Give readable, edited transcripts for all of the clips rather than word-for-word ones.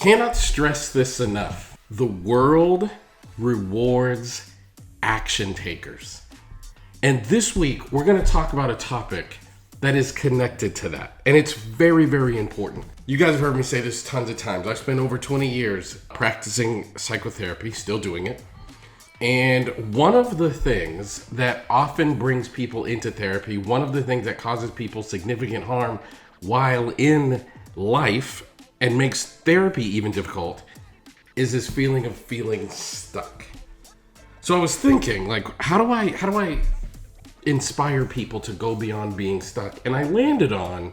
cannot stress this enough. The world rewards action takers. And this week, we're going to talk about a topic that is connected to that. And it's very, very important. You guys have heard me say this tons of times. I've spent over 20 years practicing psychotherapy, still doing it. And one of the things that often brings people into therapy, one of the things that causes people significant harm while in life and makes therapy even difficult, is this feeling of feeling stuck. So I was thinking, like, how do I inspire people to go beyond being stuck? And I landed on,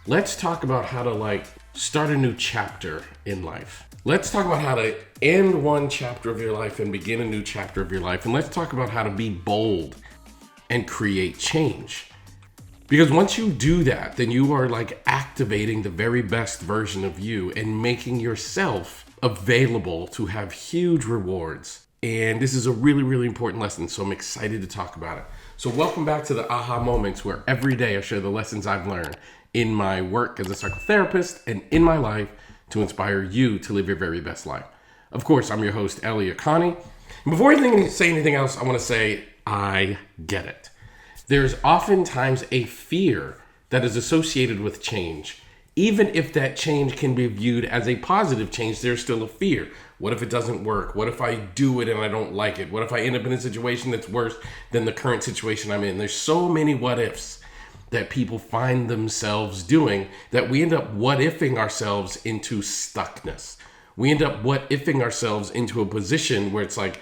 let's talk about how to start a new chapter in life. Let's talk about how to end one chapter of your life and begin a new chapter of your life. And let's talk about how to be bold and create change. Because once you do that, then you are activating the very best version of you and making yourself available to have huge rewards. And this is a really, really important lesson. So I'm excited to talk about it. So welcome back to the aha moments, where every day I share the lessons I've learned in my work as a psychotherapist and in my life to inspire you to live your very best life. Of course, I'm your host, Elliott Connie. And before I say anything else, I want to say, I get it. There's oftentimes a fear that is associated with change. Even if that change can be viewed as a positive change, there's still a fear. What if it doesn't work? What if I do it and I don't like it? What if I end up in a situation that's worse than the current situation I'm in? There's so many what ifs that people find themselves doing that we end up what ifing ourselves into stuckness. We end up what ifing ourselves into a position where it's like,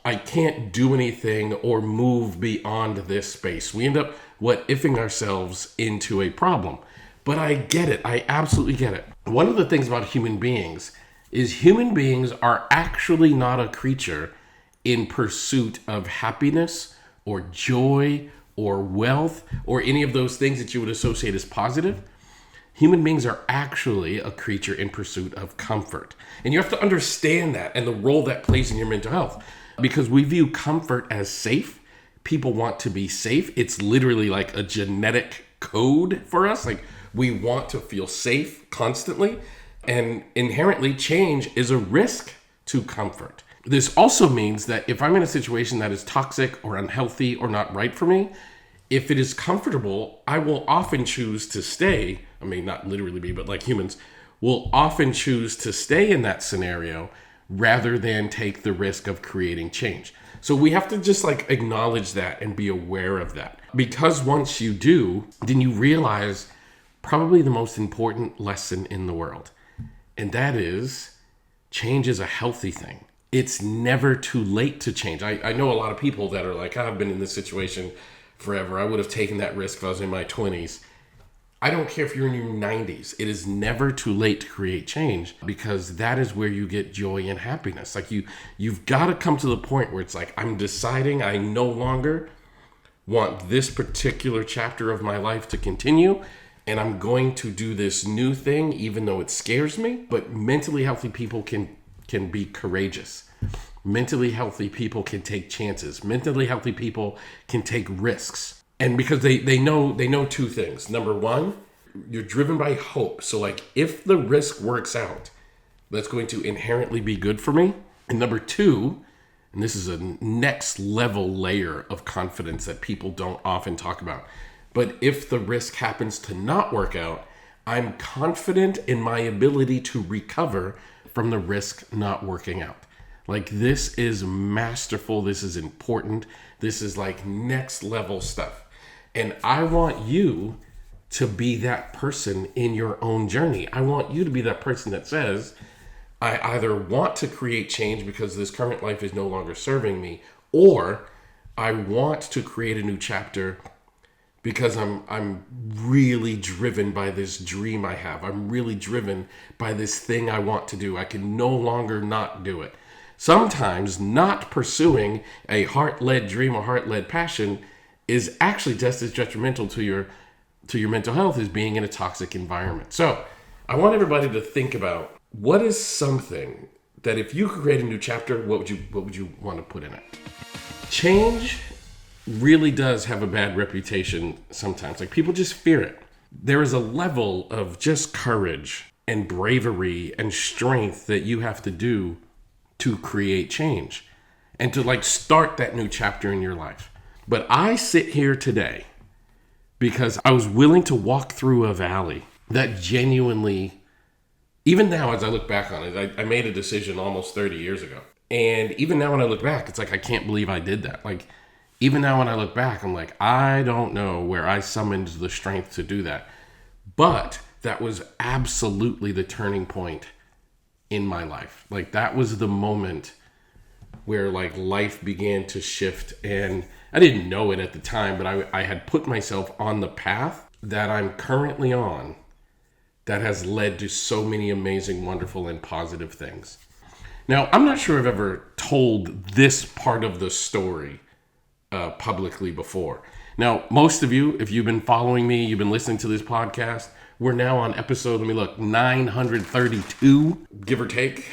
I can't do anything or move beyond this space. We end up what ifing ourselves into a problem. But I get it. I absolutely get it. One of the things about human beings is human beings are actually not a creature in pursuit of happiness or joy or wealth or any of those things that you would associate as positive. Human beings are actually a creature in pursuit of comfort. And you have to understand that and the role that plays in your mental health. Because we view comfort as safe. People want to be safe. It's literally like a genetic code for us. We want to feel safe constantly. And inherently, change is a risk to comfort. This also means that if I'm in a situation that is toxic or unhealthy or not right for me, if it is comfortable, I will often choose to stay. I mean, not literally me, but humans will often choose to stay in that scenario rather than take the risk of creating change. So we have to just acknowledge that and be aware of that. Because once you do, then you realize probably the most important lesson in the world. And that is, change is a healthy thing. It's never too late to change. I know a lot of people that are like, I've been in this situation forever. I would have taken that risk if I was in my 20s. I don't care if you're in your 90s. It is never too late to create change, because that is where you get joy and happiness. You've got to come to the point where it's I'm deciding I no longer want this particular chapter of my life to continue, and I'm going to do this new thing even though it scares me. But mentally healthy people can be courageous. Mentally healthy people can take chances. Mentally healthy people can take risks. And because they know two things. Number one, you're driven by hope. So if the risk works out, that's going to inherently be good for me. And number two, and this is a next level layer of confidence that people don't often talk about, but if the risk happens to not work out, I'm confident in my ability to recover from the risk not working out. This is masterful. This is important. This is next level stuff. And I want you to be that person in your own journey. I want you to be that person that says, I either want to create change because this current life is no longer serving me, or I want to create a new chapter because I'm really driven by this dream I have. I'm really driven by this thing I want to do. I can no longer not do it. Sometimes not pursuing a heart-led dream or heart-led passion is actually just as detrimental to your mental health as being in a toxic environment. So I want everybody to think about, what is something that if you could create a new chapter, what would you want to put in it? Change really does have a bad reputation sometimes. People just fear it. There is a level of just courage and bravery and strength that you have to do to create change and to like start that new chapter in your life. But I sit here today because I was willing to walk through a valley that genuinely, even now as I look back on it, I made a decision almost 30 years ago. And even now when I look back, it's like, I can't believe I did that. Like, even now when I look back, I'm like, I don't know where I summoned the strength to do that. But that was absolutely the turning point in my life. Like, that was the moment where like life began to shift, and I didn't know it at the time, but I had put myself on the path that I'm currently on that has led to so many amazing, wonderful, and positive things. Now, I'm not sure I've ever told this part of the story publicly before. Now, most of you, if you've been following me, you've been listening to this podcast, we're now on episode, 932, give or take.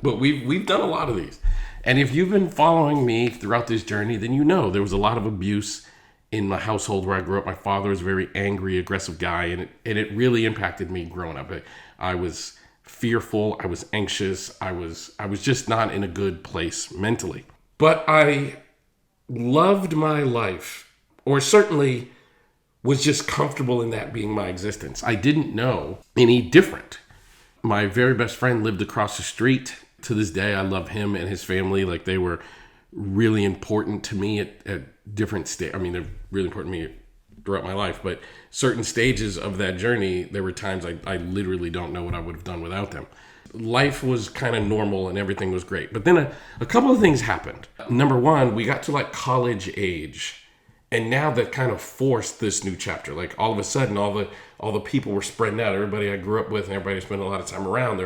But we've done a lot of these. And if you've been following me throughout this journey, then you know there was a lot of abuse in my household where I grew up. My father was a very angry, aggressive guy, and it really impacted me growing up. I was fearful, I was anxious, I was just not in a good place mentally. But I loved my life, or certainly was just comfortable in that being my existence. I didn't know any different. My very best friend lived across the street. To this day, I love him and his family. Like, they were really important to me at different stages. I mean, they're really important to me throughout my life, but certain stages of that journey, there were times I literally don't know what I would have done without them. Life was kind of normal and everything was great. But then a couple of things happened. Number one, we got to like college age. And now that kind of forced this new chapter. Like, all of a sudden, all the people were spreading out. Everybody I grew up with and everybody I spent a lot of time around,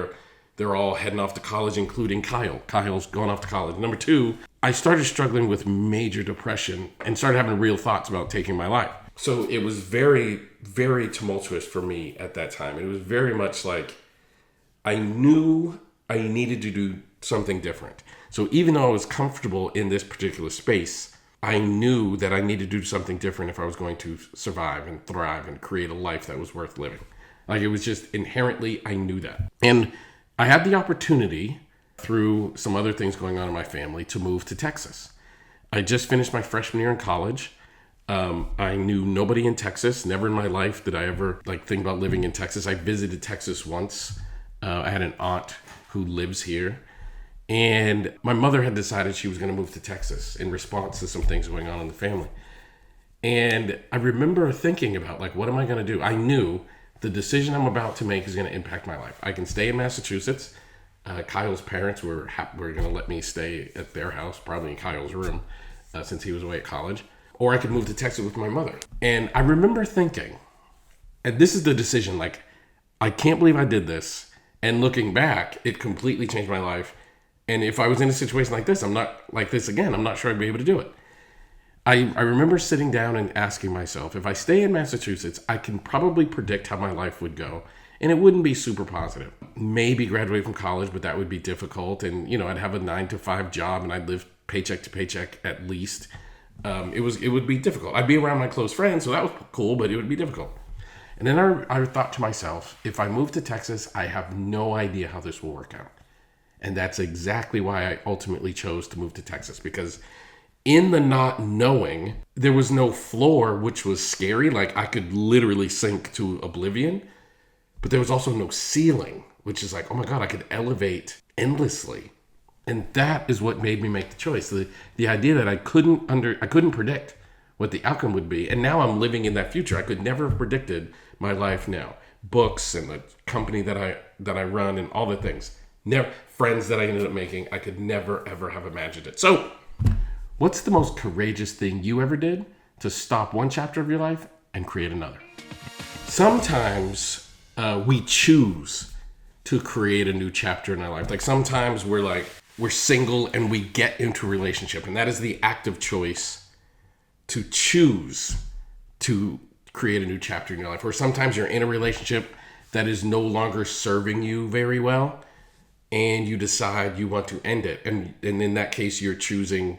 they're all heading off to college, including Kyle. Kyle's going off to college. Number two, I started struggling with major depression and started having real thoughts about taking my life. So it was very, very tumultuous for me at that time. It was very much like I knew I needed to do something different. So even though I was comfortable in this particular space, I knew that I needed to do something different if I was going to survive and thrive and create a life that was worth living. Like, it was just inherently, I knew that. And I had the opportunity, through some other things going on in my family, to move to Texas. I just finished my freshman year in college. I knew nobody in Texas. Never in my life did I ever think about living in Texas. I visited Texas once. I had an aunt who lives here. And my mother had decided she was going to move to Texas in response to some things going on in the family. And I remember thinking about, what am I going to do? I knew the decision I'm about to make is going to impact my life. I can stay in Massachusetts. Kyle's parents were going to let me stay at their house, probably in Kyle's room, since he was away at college. Or I could move to Texas with my mother. And I remember thinking, and this is the decision, I can't believe I did this. And looking back, it completely changed my life. And if I was in a situation like this, I'm not like this again, I'm not sure I'd be able to do it. I remember sitting down and asking myself, if I stay in Massachusetts, I can probably predict how my life would go. And it wouldn't be super positive. Maybe graduate from college, but that would be difficult. And, I'd have a 9-to-5 job and I'd live paycheck to paycheck at least. It would be difficult. I'd be around my close friends, so that was cool, but it would be difficult. And then I thought to myself, if I move to Texas, I have no idea how this will work out. And that's exactly why I ultimately chose to move to Texas, because in the not knowing, there was no floor, which was scary. I could literally sink to oblivion, but there was also no ceiling, which is oh my God, I could elevate endlessly. And that is what made me make the choice. The idea that I couldn't predict what the outcome would be. And now I'm living in that future. I could never have predicted my life now. Books and the company that I run and all the things. Never, friends that I ended up making, I could never, ever have imagined it. So, what's the most courageous thing you ever did to stop one chapter of your life and create another? Sometimes we choose to create a new chapter in our life. Sometimes we're single and we get into a relationship, and that is the active choice to choose to create a new chapter in your life. Or sometimes you're in a relationship that is no longer serving you very well, and you decide you want to end it. And in that case, you're choosing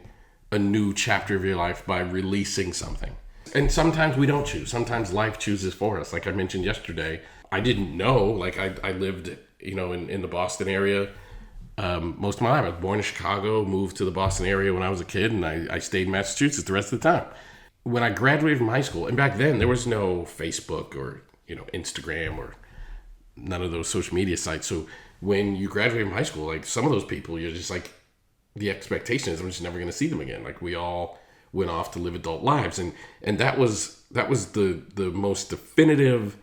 a new chapter of your life by releasing something. And sometimes we don't choose. Sometimes life chooses for us. Like I mentioned yesterday, I didn't know, like I lived, in the Boston area most of my life. I was born in Chicago, moved to the Boston area when I was a kid, and I stayed in Massachusetts the rest of the time. When I graduated from high school, and back then there was no Facebook or, Instagram or none of those social media sites. So when you graduate from high school, like some of those people, you're just like, the expectation is I'm just never going to see them again. Like we all went off to live adult lives. And that was the most definitive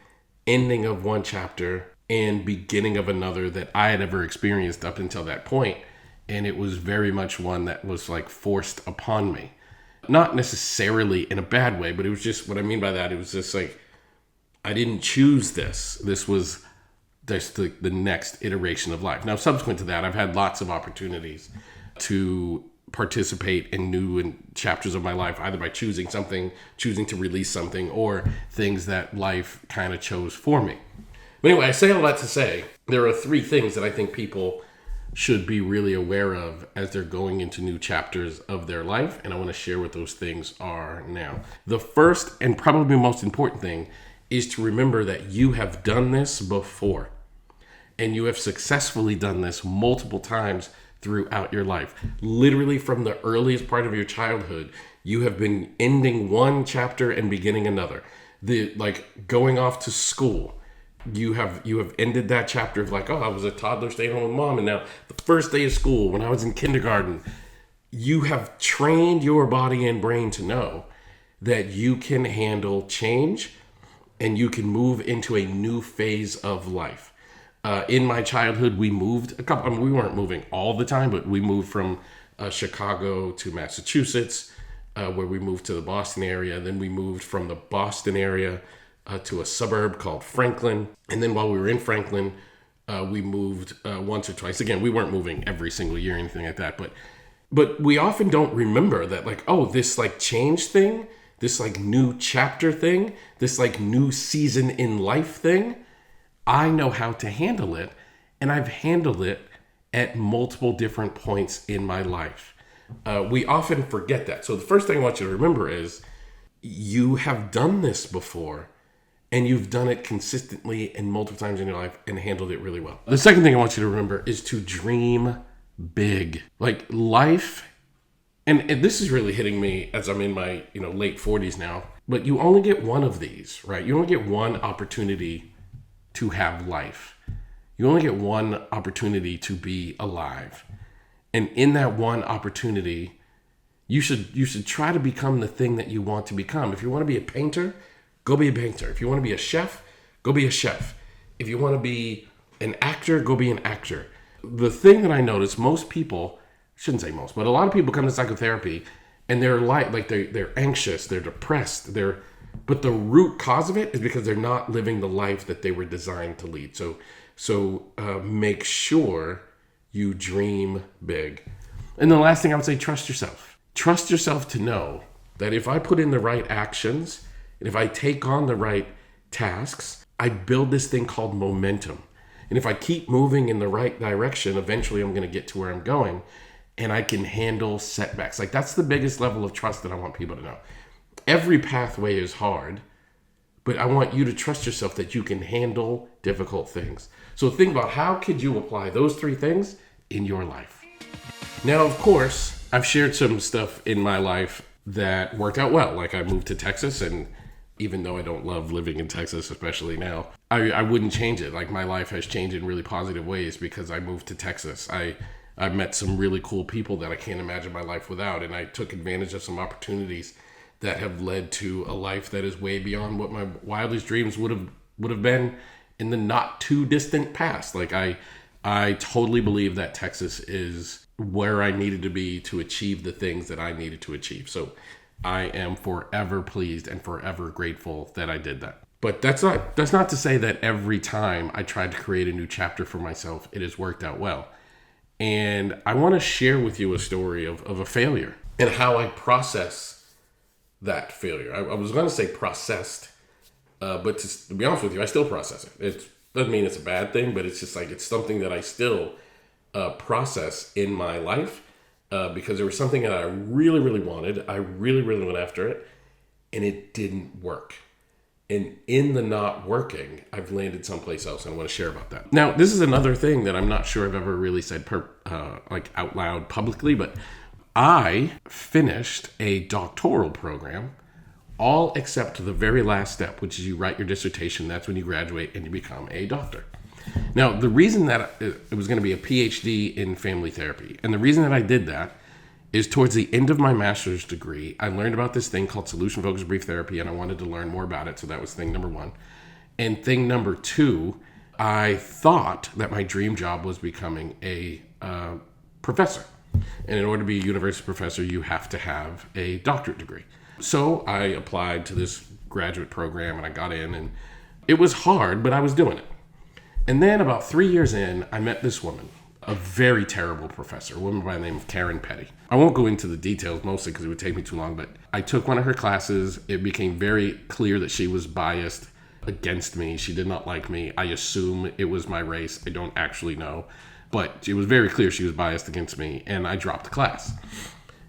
ending of one chapter and beginning of another that I had ever experienced up until that point. And it was very much one that was like forced upon me. Not necessarily in a bad way, but it was just, what I mean by that, it was just like, I didn't choose this. This was just the next iteration of life. Now, subsequent to that, I've had lots of opportunities to participate in new chapters of my life, either by choosing to release something, or things that life kind of chose for me. But anyway, I say all that to say, there are 3 things that I think people should be really aware of as they're going into new chapters of their life. And I want to share what those things are now. The first and probably most important thing is to remember that you have done this before. And you have successfully done this multiple times throughout your life. Literally from the earliest part of your childhood, you have been ending one chapter and beginning another. Going off to school, you have ended that chapter of like, oh, I was a toddler staying home with mom, and now the first day of school when I was in kindergarten. You have trained your body and brain to know that you can handle change and you can move into a new phase of life. In my childhood, we moved we weren't moving all the time, but we moved from Chicago to Massachusetts, where we moved to the Boston area. Then we moved from the Boston area to a suburb called Franklin. And then while we were in Franklin, we moved once or twice. Again, we weren't moving every single year or anything like that, but we often don't remember that, like, oh, this like change thing, this like new chapter thing, this like new season in life thing, I know how to handle it, and I've handled it at multiple different points in my life. We often forget that. So the first thing I want you to remember is you have done this before, and you've done it consistently and multiple times in your life and handled it really well. The second thing I want you to remember is to dream big. Like life, and this is really hitting me as I'm in my late 40s now, but you only get one of these, right? You only get one opportunity to have life. You only get one opportunity to be alive. And in that one opportunity, you should try to become the thing that you want to become. If you want to be a painter, go be a painter. If you want to be a chef, go be a chef. If you want to be an actor, go be an actor. The thing that I notice, most people, shouldn't say most, but a lot of people come to psychotherapy and they're they're anxious, they're depressed, but the root cause of it is because they're not living the life that they were designed to lead. So make sure you dream big. And the last thing I would say, trust yourself. Trust yourself to know that if I put in the right actions, and if I take on the right tasks, I build this thing called momentum. And if I keep moving in the right direction, eventually I'm going to get to where I'm going, and I can handle setbacks. Like that's the biggest level of trust that I want people to know. Every pathway is hard, but I want you to trust yourself that you can handle difficult things. So think about how could you apply those 3 things in your life. Now, of course, I've shared some stuff in my life that worked out well. Like I moved to Texas, and even though I don't love living in Texas, especially now, I wouldn't change it. Like my life has changed in really positive ways because I moved to Texas. I met some really cool people that I can't imagine my life without, and I took advantage of some opportunities that have led to a life that is way beyond what my wildest dreams would have been in the not too distant past. Like I totally believe that Texas is where I needed to be to achieve the things that I needed to achieve. So I am forever pleased and forever grateful that I did that. But that's not to say that every time I tried to create a new chapter for myself, it has worked out well. And I want to share with you a story of a failure and how I process that failure. I was going to say processed, but to be honest with you, I still process it. It doesn't mean it's a bad thing, but it's just like it's something that I still process in my life because there was something that I really, really wanted. I really, really went after it. and it didn't work. And in the not working, I've landed someplace else, and I want to share about that. Now, this is another thing that I'm not sure I've ever really said like out loud publicly, but I finished a doctoral program, all except the very last step, which is you write your dissertation. That's when you graduate and you become a doctor. Now, the reason that it was going to be a PhD in family therapy, and the reason that I did that is towards the end of my master's degree, I learned about this thing called solution-focused brief therapy, and I wanted to learn more about it, so that was thing number one. And thing number two, I thought that my dream job was becoming a professor. And in order to be a university professor, you have to have a doctorate degree. So I applied to this graduate program, and I got in, and it was hard, but I was doing it. And then about 3 years in, I met this woman, a very terrible professor, a woman by the name of Karen Petty. I won't go into the details mostly because it would take me too long, but I took one of her classes. It became very clear that she was biased against me. She did not like me. I assume it was my race. I don't actually know. But it was very clear she was biased against me, and I dropped the class.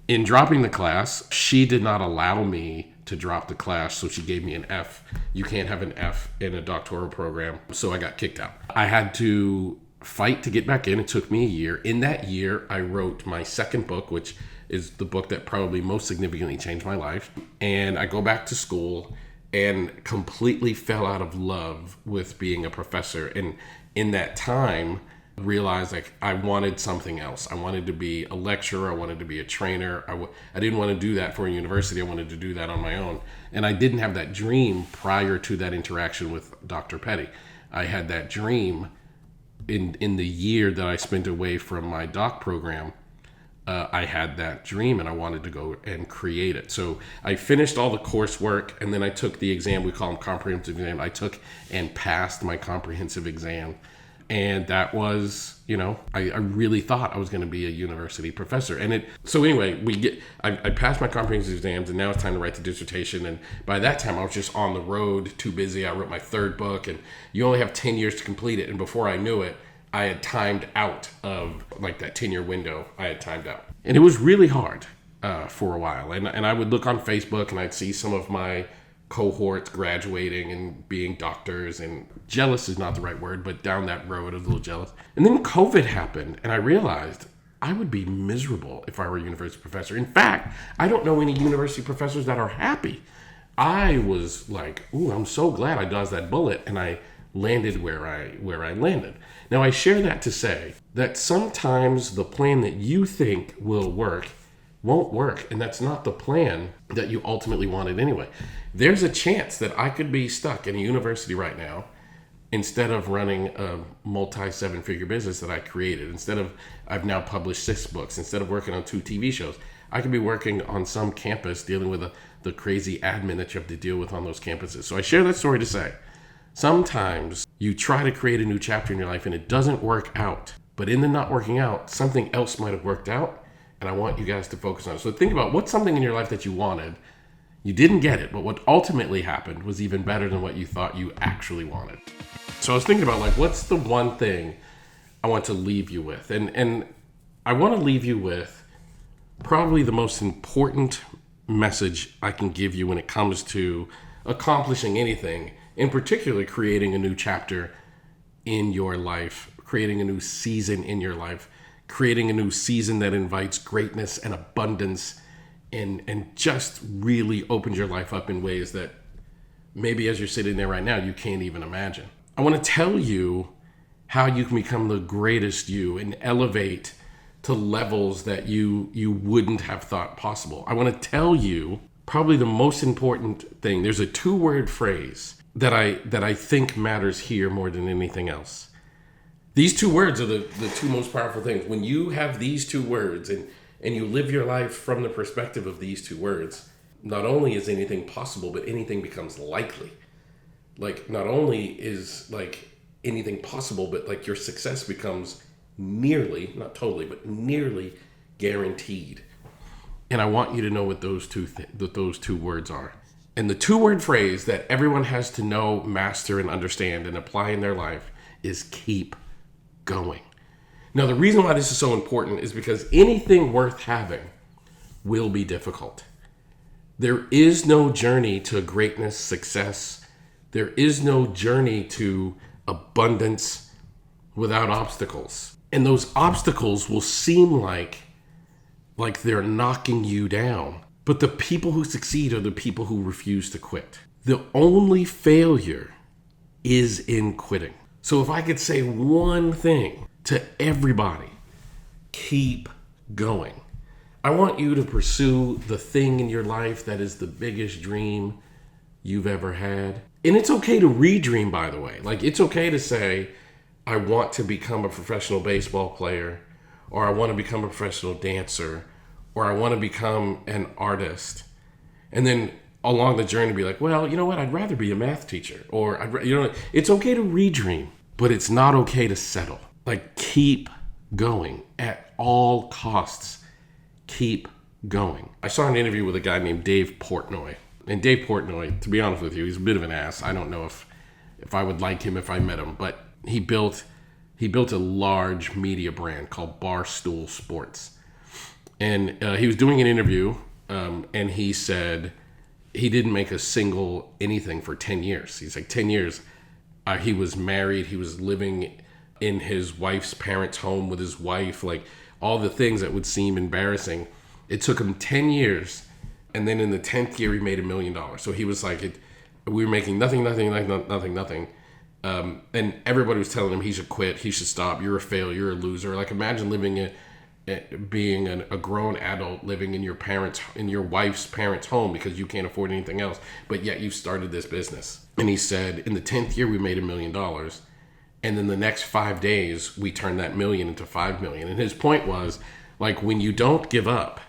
In dropping the class, she did not allow me to drop the class, so she gave me an F. You can't have an F in a doctoral program, so I got kicked out. I had to fight to get back in. It took me a year. In that year, I wrote my second book, which is the book that probably most significantly changed my life. And I go back to school and completely fell out of love with being a professor. And in that time, realized like I wanted something else. I wanted to be a lecturer. I wanted to be a trainer. I didn't want to do that for a university. I wanted to do that on my own. And I didn't have that dream prior to that interaction with Dr. Petty. I had that dream in the year that I spent away from my doc program. I had that dream and I wanted to go and create it. So I finished all the coursework, and then I took the exam. We call them comprehensive exam. I took and passed my comprehensive exam. And that was, I really thought I was going to be a university professor. So anyway, I passed my comprehensive exams, and now it's time to write the dissertation. And by that time I was just on the road, too busy. I wrote my third book, and you only have 10 years to complete it. And before I knew it, I had timed out of like that 10-year window. I had timed out. And it was really hard for a while. And I would look on Facebook and I'd see some of my cohorts graduating and being doctors, and jealous is not the right word, but down that road I was a little jealous. And then COVID happened, and I realized I would be miserable if I were a university professor. In fact, I don't know any university professors that are happy. I was like, ooh, I'm so glad I dodged that bullet and I landed where I landed. Now I share that to say that sometimes the plan that you think will work won't work, and that's not the plan that you ultimately wanted anyway. There's a chance that I could be stuck in a university right now instead of running a multi-seven-figure business that I created. I've now published 6 books. Instead of working on 2 TV shows, I could be working on some campus dealing with the crazy admin that you have to deal with on those campuses. So I share that story to say, sometimes you try to create a new chapter in your life and it doesn't work out. But in the not working out, something else might have worked out. And I want you guys to focus on it. So think about what's something in your life that you wanted. You didn't get it, but what ultimately happened was even better than what you thought you actually wanted. So I was thinking about what's the one thing I want to leave you with? And I want to leave you with probably the most important message I can give you when it comes to accomplishing anything, in particular creating a new chapter in your life, creating a new season in your life, creating a new season that invites greatness and abundance and just really opens your life up in ways that maybe as you're sitting there right now, you can't even imagine. I want to tell you how you can become the greatest you and elevate to levels that you wouldn't have thought possible. I want to tell you probably the most important thing. There's a 2-word phrase that I think matters here more than anything else. These 2 words are the 2 most powerful things. When you have these 2 words and you live your life from the perspective of these 2 words, not only is anything possible, but anything becomes likely. Like, not only is anything possible, but your success becomes nearly, not totally, but nearly guaranteed. And I want you to know what those two words are. And the 2-word phrase that everyone has to know, master, and understand and apply in their life is keep going. Now, the reason why this is so important is because anything worth having will be difficult. There is no journey to greatness, success. There is no journey to abundance without obstacles. And those obstacles will seem like they're knocking you down. But the people who succeed are the people who refuse to quit. The only failure is in quitting. So if I could say one thing to everybody, keep going. I want you to pursue the thing in your life that is the biggest dream you've ever had. And it's okay to redream, by the way. Like, it's okay to say, I want to become a professional baseball player, or I want to become a professional dancer, or I want to become an artist. And then along the journey be like, well, you know what? I'd rather be a math teacher. Or, it's okay to redream, but it's not okay to settle. Like, keep going at all costs. Keep going. I saw an interview with a guy named Dave Portnoy. And Dave Portnoy, to be honest with you, he's a bit of an ass. I don't know if I would like him if I met him, but he built a large media brand called Barstool Sports. And he was doing an interview, and he said he didn't make a single anything for 10 years. He's like, 10 years. He was married. He was living in his wife's parents' home with his wife, like all the things that would seem embarrassing. It took him 10 years. And then in the 10th year, he made $1 million. So he was like, we were making nothing. And everybody was telling him he should quit. He should stop. You're a failure. You're a loser. Like, imagine being a grown adult living in your wife's parents' home because you can't afford anything else. But yet you started this business. And he said, in the 10th year, we made $1 million. And then the next 5 days, we turned that million into 5 million. And his point was, like, when you don't give up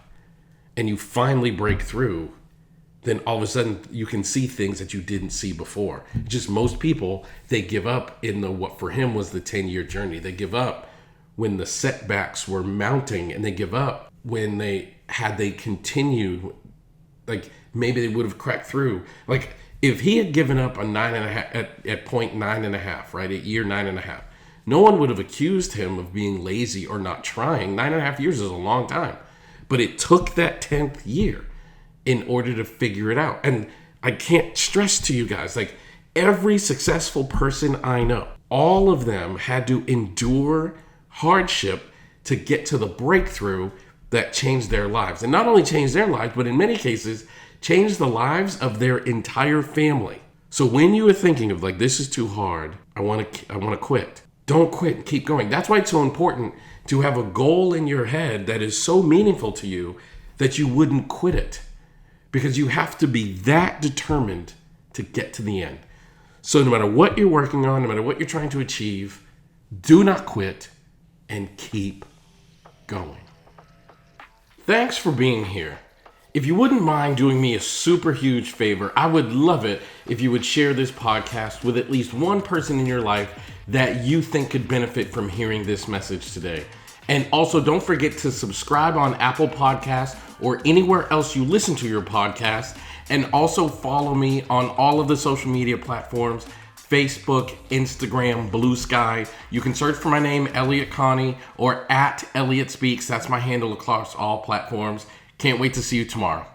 and you finally break through, then all of a sudden you can see things that you didn't see before. Just most people, they give up in what for him was the 10-year journey. They give up when the setbacks were mounting, and they give up when they continued, like maybe they would have cracked through. Like, if he had given up a 9.5 at point 9.5, right, at year 9.5, no one would have accused him of being lazy or not trying. 9.5 years is a long time, but it took that 10th year in order to figure it out. And I can't stress to you guys, like, every successful person I know, all of them had to endure hardship to get to the breakthrough that changed their lives. And not only changed their lives, but in many cases, changed the lives of their entire family. So when you are thinking of, like, this is too hard, I want to quit. Don't quit. Keep going. That's why it's so important to have a goal in your head that is so meaningful to you that you wouldn't quit it. Because you have to be that determined to get to the end. So no matter what you're working on, no matter what you're trying to achieve, do not quit and keep going. Thanks for being here. If you wouldn't mind doing me a super huge favor, I would love it if you would share this podcast with at least one person in your life that you think could benefit from hearing this message today. And also, don't forget to subscribe on Apple Podcasts or anywhere else you listen to your podcast. And also follow me on all of the social media platforms, Facebook, Instagram, Blue Sky. You can search for my name, Elliott Connie, or at Elliott Speaks. That's my handle across all platforms. Can't wait to see you tomorrow.